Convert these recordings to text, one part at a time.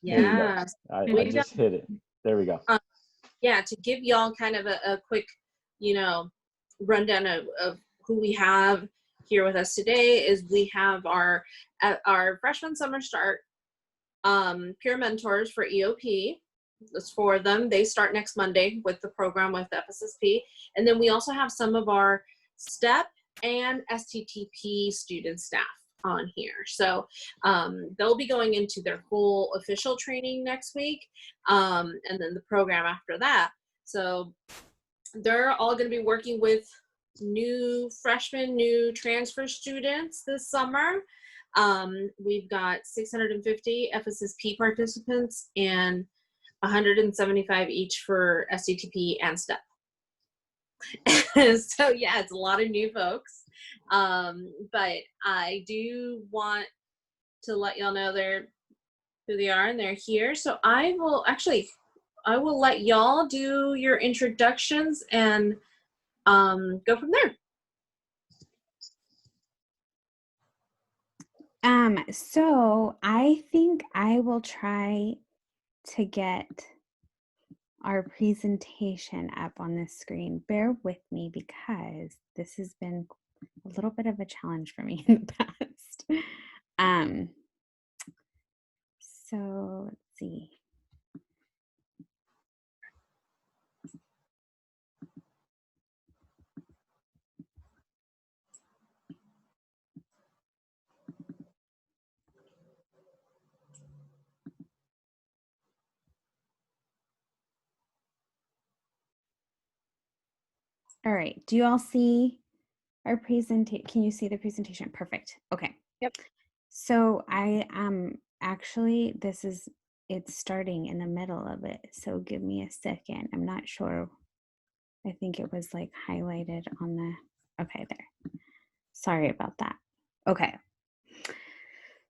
There you go. Yeah. I just hit it. There we go. Yeah, to give y'all kind of a quick, rundown of who we have here with us today is we have our freshman summer start peer mentors for EOP. That's four of them. They start next Monday with the program with FSSP. And then we also have some of our STEP and STTP student staff on here. So they'll be going into their full official training next week, and then the program after that. So they're all going to be working with new freshmen, new transfer students this summer. We've got 650 FSSP participants and 175 each for STTP and STEP. So yeah, it's a lot of new folks. But I do want to let y'all know who they are and they're here. So I will let y'all do your introductions and go from there. So I think I will try to get our presentation up on the screen. Bear with me because this has been a little bit of a challenge for me in the past. So let's see. All right, do you all see our presentation? Can you see the presentation? Perfect. Okay. Yep. So I actually, it's starting in the middle of it. So give me a second. I'm not sure. I think it was like highlighted on okay, there. Sorry about that. Okay.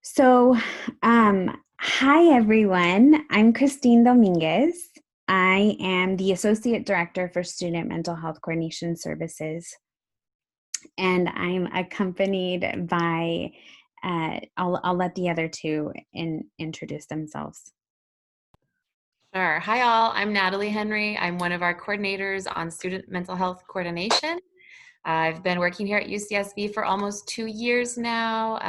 So, hi everyone. I'm Christine Dominguez. I am the Associate Director for Student Mental Health Coordination Services. And I'm accompanied by, I'll let the other two introduce themselves. Sure. Hi all, I'm Natalie Henry. I'm one of our coordinators on Student Mental Health Coordination. I've been working here at UCSB for almost 2 years now.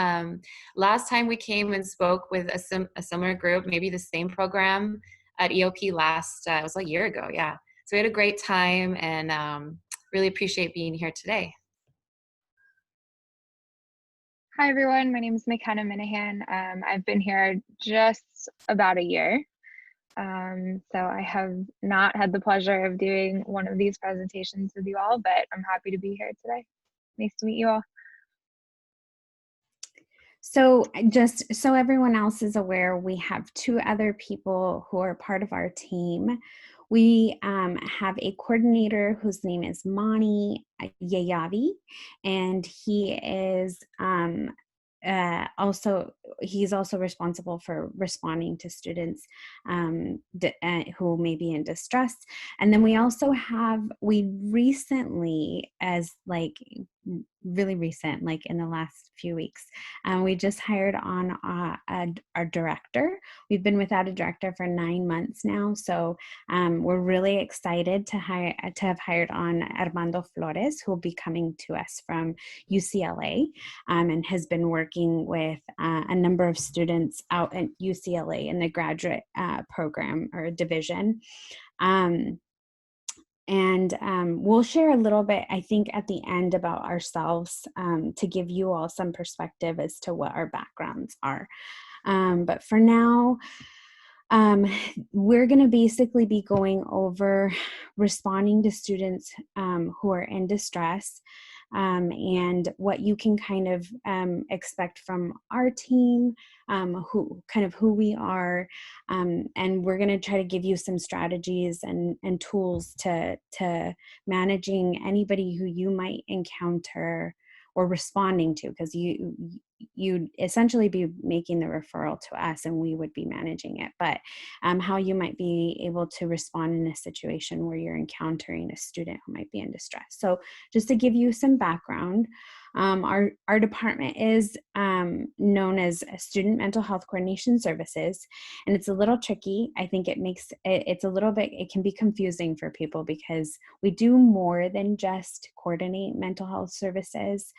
Last time we came and spoke with a similar group, maybe the same program at EOP it was a year ago, yeah. So we had a great time and really appreciate being here today. Hi everyone, my name is McKenna Minahan. I've been here just about a year. So I have not had the pleasure of doing one of these presentations with you all, but I'm happy to be here today. Nice to meet you all. So just so everyone else is aware, we have two other people who are part of our team. We have a coordinator whose name is Mani Yayavi, and he is he's also responsible for responding to students who may be in distress. And then we recently, really recent, like in the last few weeks, we just hired on our director. We've been without a director for 9 months now, so we're really excited to have hired on Armando Flores, who will be coming to us from UCLA, and has been working with a number of students out at UCLA in the graduate program or division. We'll share a little bit, I think, at the end about ourselves to give you all some perspective as to what our backgrounds are. But for now, we're going to basically be going over responding to students who are in distress, and what you can kind of expect from our team, who we are, and we're going to try to give you some strategies and tools to managing anybody who you might encounter or responding to, because you'd essentially be making the referral to us and we would be managing it, but how you might be able to respond in a situation where you're encountering a student who might be in distress. So just to give you some background, Our department is known as Student Mental Health Coordination Services, and it's a little tricky. I think it's a little bit, it can be confusing for people because we do more than just coordinate mental health services.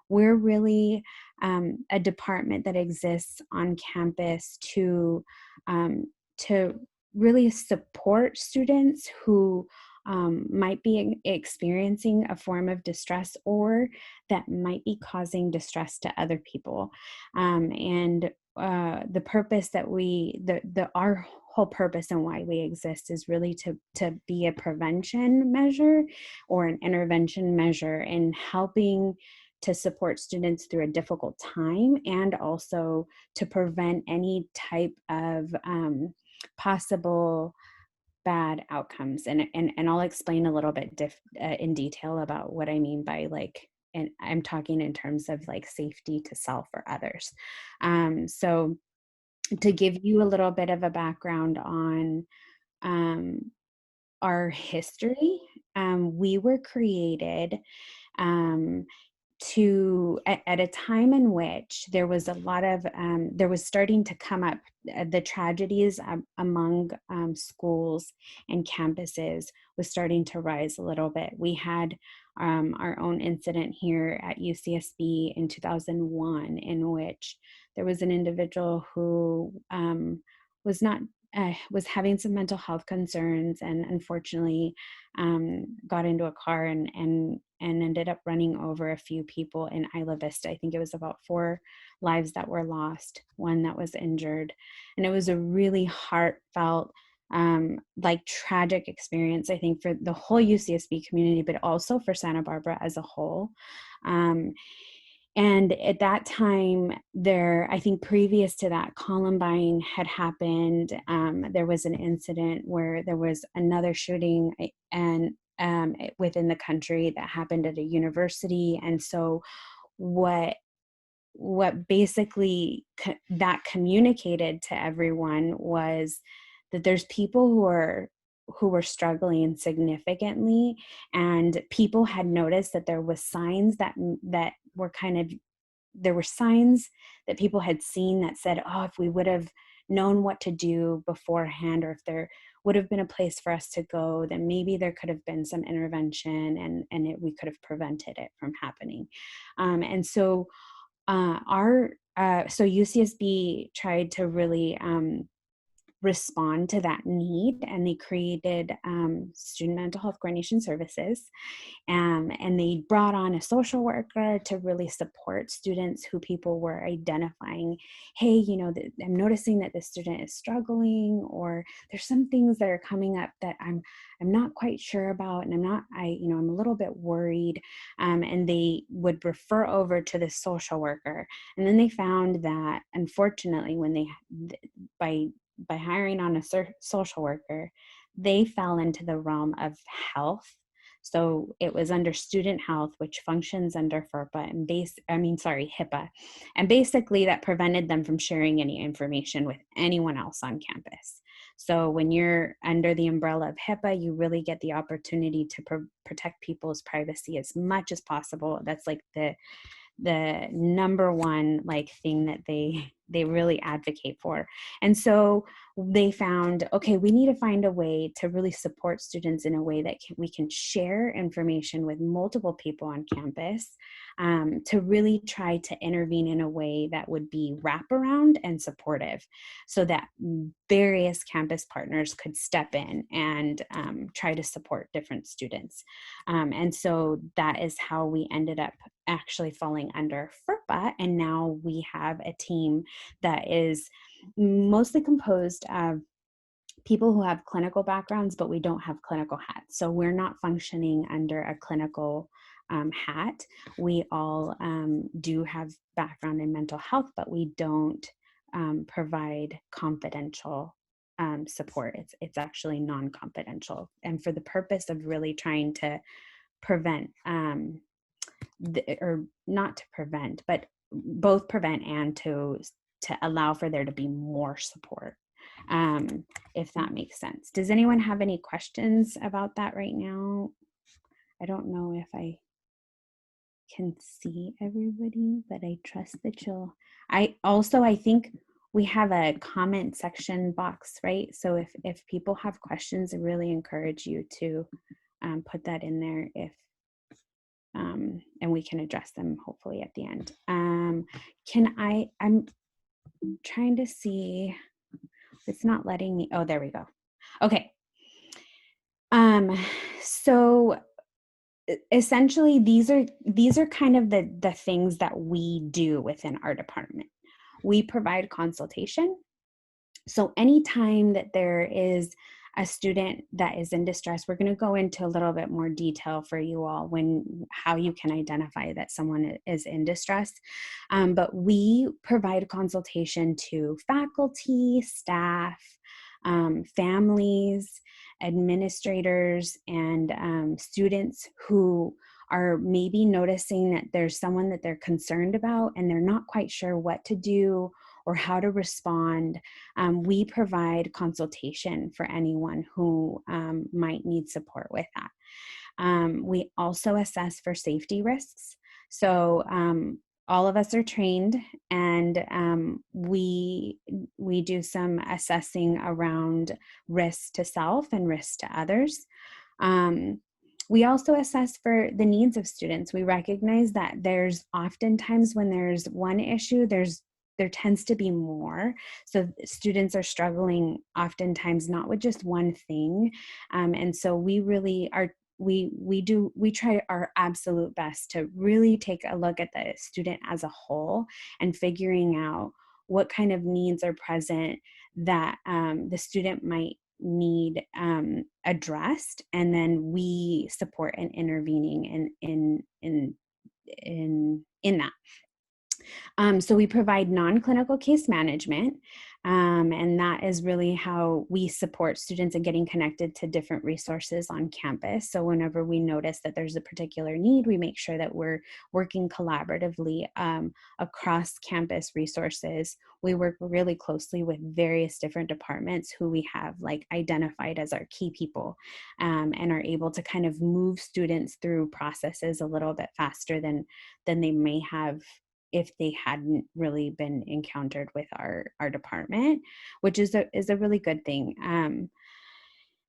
We're really a department that exists on campus to really support students who might be experiencing a form of distress or that might be causing distress to other people. And the purpose that our whole purpose and why we exist is really to be a prevention measure or an intervention measure in helping to support students through a difficult time, and also to prevent any type of possible bad outcomes. And I'll explain a little bit in detail about what I mean by like, and I'm talking in terms of like safety to self or others. So to give you a little bit of a background on our history, we were created at a time in which there was a lot of there was starting to come up the tragedies among schools and campuses was starting to rise a little bit. We had our own incident here at UCSB in 2001 in which there was an individual who was not was having some mental health concerns, and unfortunately got into a car and ended up running over a few people in Isla Vista. I think it was about 4 lives that were lost, 1 that was injured. And it was a really heartfelt, like tragic experience, I think, for the whole UCSB community, but also for Santa Barbara as a whole. And at that time, I think previous to that, Columbine had happened. There was an incident where there was another shooting and within the country that happened at a university. And so what basically that communicated to everyone was that there's people who were struggling significantly, and people had noticed that there was signs that were there were signs that people had seen that said, oh, if we would have known what to do beforehand, or if there would have been a place for us to go, then maybe there could have been some intervention and we could have prevented it from happening. And so so UCSB tried to really respond to that need, and they created Student Mental Health Coordination Services, and they brought on a social worker to really support students who people were identifying, hey, you know, I'm noticing that this student is struggling, or there's some things that are coming up that I'm not quite sure about, and I'm a little bit worried, and they would refer over to the social worker. And then they found that, unfortunately, when by hiring on a social worker, they fell into the realm of health. So it was under student health, which functions under FERPA HIPAA. And basically that prevented them from sharing any information with anyone else on campus. So when you're under the umbrella of HIPAA, you really get the opportunity to protect people's privacy as much as possible. That's like the number one thing that they really advocate for. And so they found, okay, we need to find a way to really support students in a way that we can share information with multiple people on campus, to really try to intervene in a way that would be wraparound and supportive, so that various campus partners could step in and try to support different students. And so that is how we ended up actually falling under FERPA. And now we have a team that is mostly composed of people who have clinical backgrounds, but we don't have clinical hats. So we're not functioning under a clinical hat. We all do have background in mental health, but we don't provide confidential support. It's actually non-confidential, and for the purpose of really trying to prevent or not to prevent, but both prevent and to allow for there to be more support, if that makes sense. Does anyone have any questions about that right now? I don't know if I can see everybody, but I trust that you'll, I think we have a comment section box, right? So if people have questions, I really encourage you to put that in there if, and we can address them hopefully at the end. I'm trying to see, it's not letting me, oh, there we go. Okay. So essentially these are kind of the things that we do within our department. We provide consultation. So anytime that there is a student that is in distress, we're going to go into a little bit more detail for you all how you can identify that someone is in distress. But we provide consultation to faculty, staff, families, administrators, and students who are maybe noticing that there's someone that they're concerned about and they're not quite sure what to do or how to respond. We provide consultation for anyone who might need support with that. We also assess for safety risks. So all of us are trained, and we do some assessing around risk to self and risk to others. We also assess for the needs of students. We recognize that there's oftentimes when there's one issue, there tends to be more. So students are struggling oftentimes not with just one thing. And so we really are, we try our absolute best to really take a look at the student as a whole and figuring out what kind of needs are present that the student might need addressed, and then we support in intervening in that. So we provide non-clinical case management, and that is really how we support students in getting connected to different resources on campus. So whenever we notice that there's a particular need, we make sure that we're working collaboratively across campus resources. We work really closely with various different departments who we have like identified as our key people, and are able to kind of move students through processes a little bit faster than they may have if they hadn't really been encountered with our department, which is a really good thing.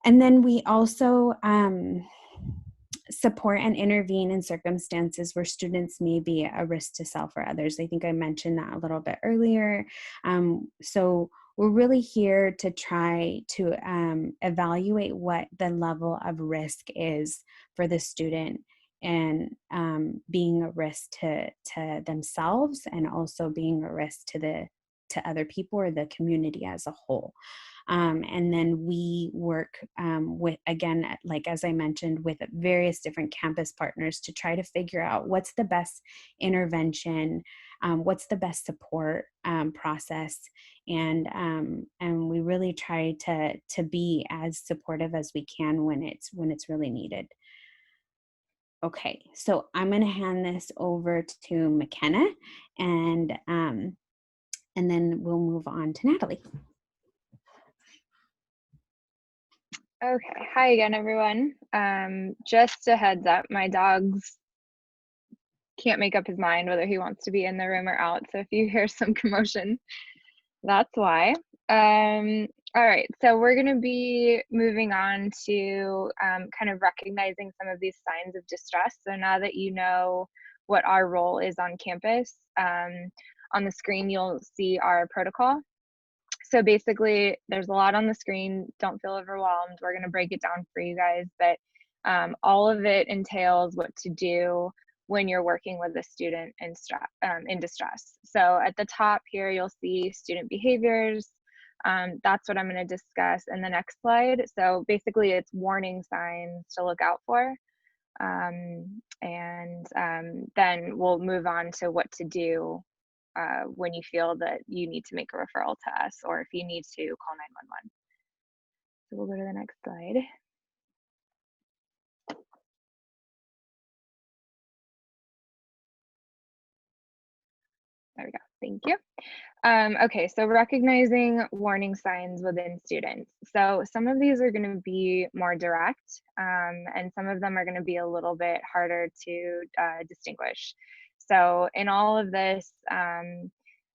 And then we also support and intervene in circumstances where students may be a risk to self or others. I think I mentioned that a little bit earlier. So we're really here to try to evaluate what the level of risk is for the student, and being a risk to themselves, and also being a risk to other people or the community as a whole. And then we work with, again, like as I mentioned, with various different campus partners to try to figure out what's the best intervention, what's the best support process, and we really try to be as supportive as we can when it's really needed. Okay, so I'm going to hand this over to McKenna, and then we'll move on to Natalie. Okay, hi again, everyone. Just a heads up, my dog's can't make up his mind whether he wants to be in the room or out. So if you hear some commotion, that's why. All right, so we're going to be moving on to kind of recognizing some of these signs of distress. So now that you know what our role is on campus, on the screen you'll see our protocol. So basically, there's a lot on the screen. Don't feel overwhelmed. We're going to break it down for you guys, but all of it entails what to do when you're working with a student in distress. So at the top here, you'll see student behaviors. That's what I'm going to discuss in the next slide. So basically, it's warning signs to look out for. Then we'll move on to what to do when you feel that you need to make a referral to us, or if you need to call 911. So we'll go to the next slide. There we go, thank you. Okay, so recognizing warning signs within students. So some of these are going to be more direct, and some of them are going to be a little bit harder to distinguish. So in all of this,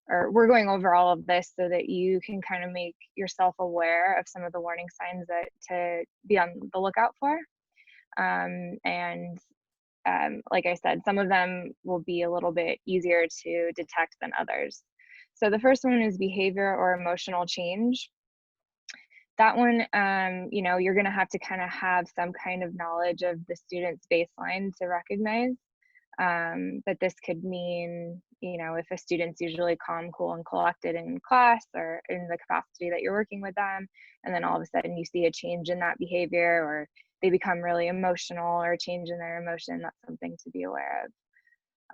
or we're going over all of this so that you can kind of make yourself aware of some of the warning signs that to be on the lookout for. And like I said, some of them will be a little bit easier to detect than others. So the first one is behavior or emotional change. That one, you know, you're going to have to kind of have some kind of knowledge of the student's baseline to recognize. But this could mean, you know, if a student's usually calm, cool, and collected in class or in the capacity that you're working with them, and then all of a sudden you see a change in that behavior, or they become really emotional or change in their emotion, that's something to be aware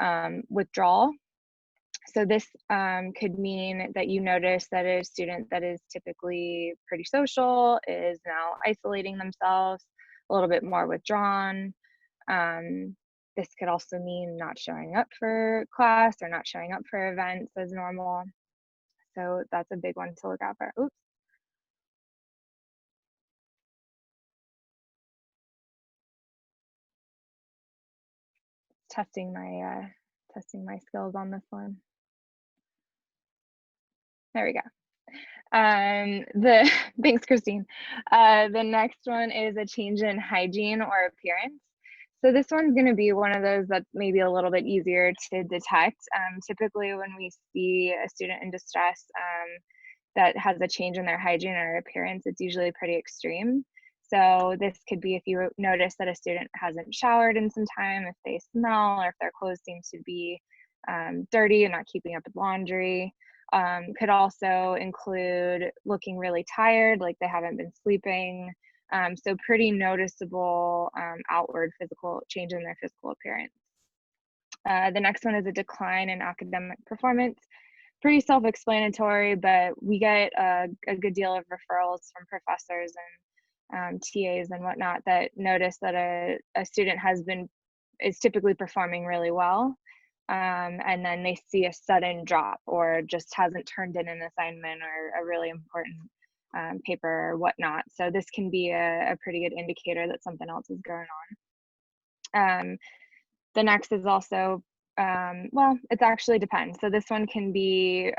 of. Withdrawal. So this could mean that you notice that a student that is typically pretty social is now isolating themselves, a little bit more withdrawn. This could also mean not showing up for class or not showing up for events as normal. So that's a big one to look out for. Oops. Testing my skills on this one. There we go. Thanks, Christine. The next one is a change in hygiene or appearance. So this one's going to be one of those that's maybe a little bit easier to detect. Typically when we see a student in distress that has a change in their hygiene or appearance, it's usually pretty extreme. So this could be if you notice that a student hasn't showered in some time, if they smell, or if their clothes seem to be dirty and not keeping up with laundry. Could also include looking really tired, like they haven't been sleeping. So pretty noticeable outward physical change in their physical appearance. The next one is a decline in academic performance. Pretty self-explanatory, but we get a good deal of referrals from professors and TAs and whatnot that notice that a student is typically performing really well. And then they see a sudden drop or just hasn't turned in an assignment or a really important paper or whatnot. So this can be a pretty good indicator that something else is going on. The next is also, well, it actually depends. So this one can be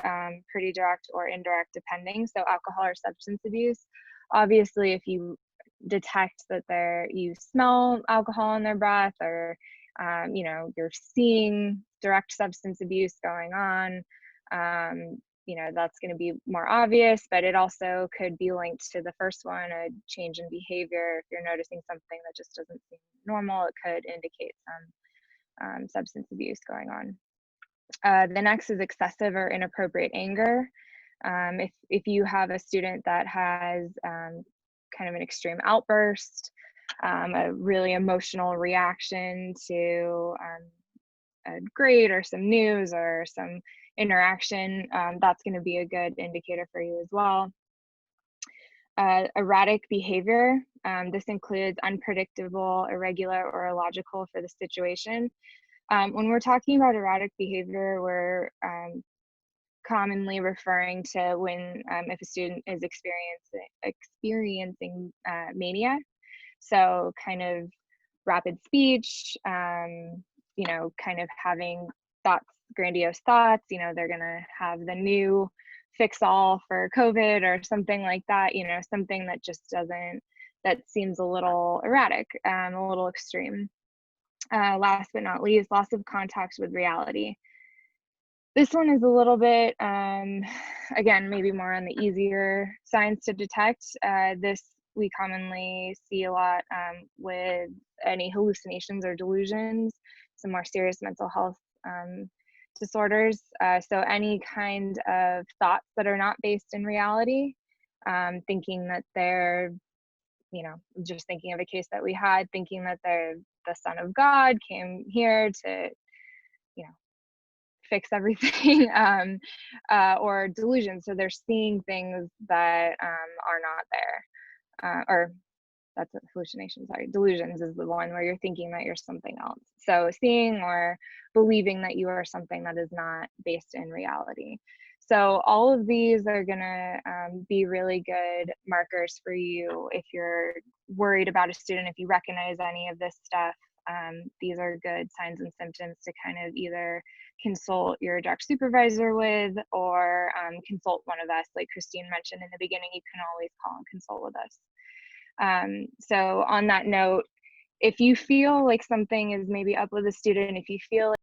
pretty direct or indirect depending. So alcohol or substance abuse. Obviously, if you detect that you smell alcohol in their breath, or you know, you're seeing direct substance abuse going on, you know, that's going to be more obvious, but it also could be linked to the first one, a change in behavior. If you're noticing something that just doesn't seem normal, it could indicate some substance abuse going on. The next is excessive or inappropriate anger. If you have a student that has kind of an extreme outburst, a really emotional reaction to a grade or some news or some interaction, that's going to be a good indicator for you as well. Erratic behavior. This includes unpredictable, irregular, or illogical for the situation. When we're talking about erratic behavior, we're commonly referring to when if a student is experiencing mania. So kind of rapid speech, you know, kind of having grandiose thoughts, you know, they're gonna have the new fix all for COVID or something like that, you know, something that just that seems a little erratic, a little extreme. Last but not least, loss of contact with reality. This one is a little bit, again, maybe more on the easier signs to detect. This we commonly see a lot with any hallucinations or delusions, some more serious mental health disorders. So any kind of thoughts that are not based in reality, thinking that they're, you know, just thinking of a case that we had, thinking that they're the Son of God, came here to, you know, fix everything, or delusions. So they're seeing things that are not there, or that's a hallucination, sorry. Delusions is the one where you're thinking that you're something else. So seeing or believing that you are something that is not based in reality. So all of these are gonna be really good markers for you if you're worried about a student, if you recognize any of this stuff. These are good signs and symptoms to kind of either consult your direct supervisor with, or consult one of us. Like Christine mentioned in the beginning, you can always call and consult with us. So on that note, if you feel like something is maybe up with a student, if you feel